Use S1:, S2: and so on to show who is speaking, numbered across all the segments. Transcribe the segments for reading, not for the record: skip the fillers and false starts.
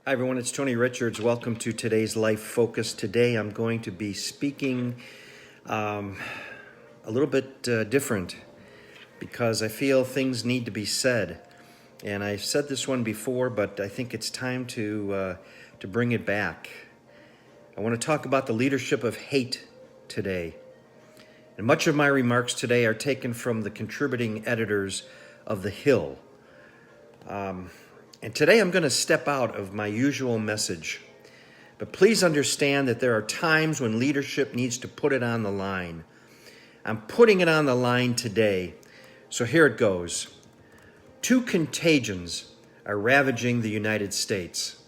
S1: Hi everyone, it's Tony Richards. Welcome to today's Life Focus. Today I'm going to be speaking a little bit different because I feel things need to be said. And I've said this one before, but I think it's time to bring it back. I want to talk about the leadership of hate today. And much of my remarks today are taken from the contributing editors of The Hill. And today I'm going to step out of my usual message. But please understand that there are times when leadership needs to put it on the line. I'm putting it on the line today. So here it goes. Two contagions are ravaging the United States.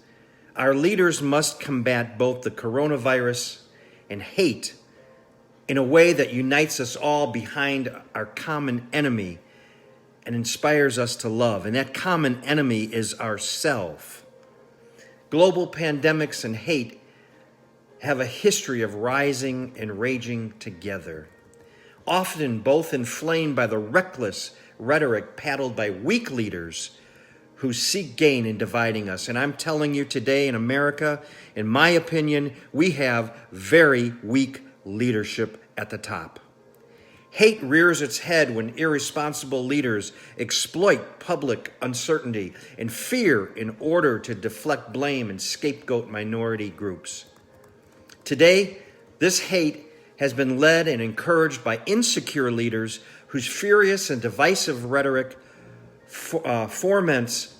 S1: Our leaders must combat both the coronavirus and hate in a way that unites us all behind our common enemy and inspires us to love. And that common enemy is ourself. Global pandemics and hate have a history of rising and raging together, often both inflamed by the reckless rhetoric paddled by weak leaders who seek gain in dividing us. And I'm telling you today in America, in my opinion, we have very weak leadership at the top. Hate rears its head when irresponsible leaders exploit public uncertainty and fear in order to deflect blame and scapegoat minority groups. Today, this hate has been led and encouraged by insecure leaders whose furious and divisive rhetoric foments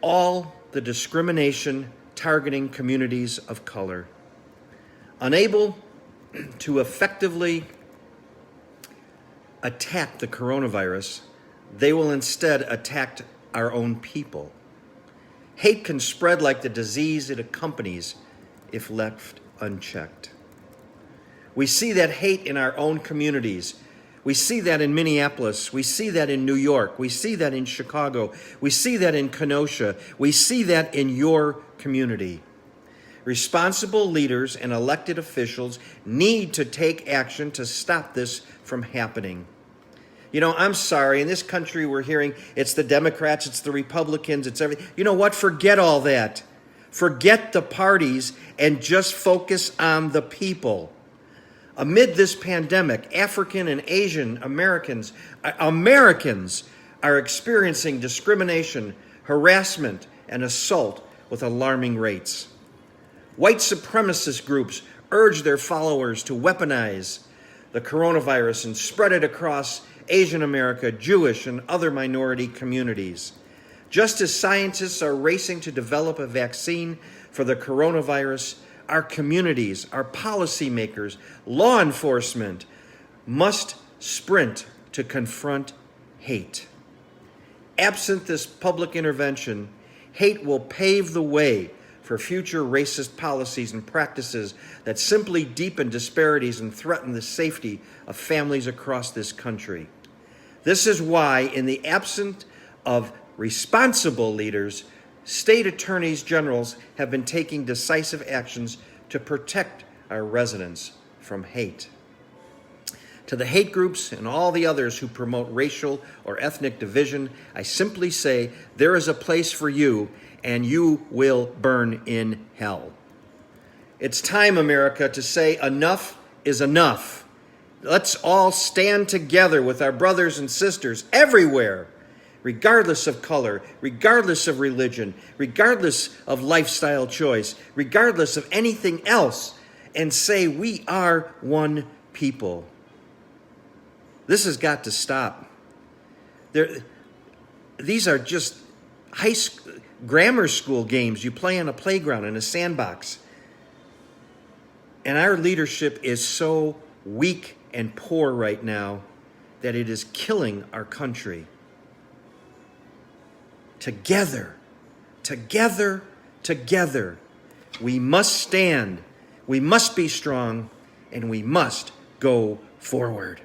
S1: all the discrimination targeting communities of color. Unable to effectively attack the coronavirus, they will instead attack our own people. Hate can spread like the disease it accompanies if left unchecked. We see that hate in our own communities. We see that in Minneapolis. We see that in New York. We see that in Chicago. We see that in Kenosha. We see that in your community. Responsible leaders and elected officials need to take action to stop this from happening. You know, I'm sorry, in this country we're hearing it's the Democrats, it's the Republicans, it's everything. You know what? Forget all that. Forget the parties and just focus on the people. Amid this pandemic, African and Asian Americans are experiencing discrimination, harassment, and assault with alarming rates. White supremacist groups urge their followers to weaponize the coronavirus and spread it across Asian America, Jewish, and other minority communities. Just as scientists are racing to develop a vaccine for the coronavirus, our communities, our policymakers, law enforcement must sprint to confront hate. Absent this public intervention, hate will pave the way for future racist policies and practices that simply deepen disparities and threaten the safety of families across this country. This is why, in the absence of responsible leaders, state attorneys generals have been taking decisive actions to protect our residents from hate. To the hate groups and all the others who promote racial or ethnic division, I simply say there is a place for you, and you will burn in hell. It's time, America, to say enough is enough. Let's all stand together with our brothers and sisters everywhere, regardless of color, regardless of religion, regardless of lifestyle choice, regardless of anything else, and say we are one people. This has got to stop. These are just grammar school games you play on a playground in a sandbox. And our leadership is so weak and poor right now that it is killing our country. Together, we must stand, we must be strong, and we must go forward.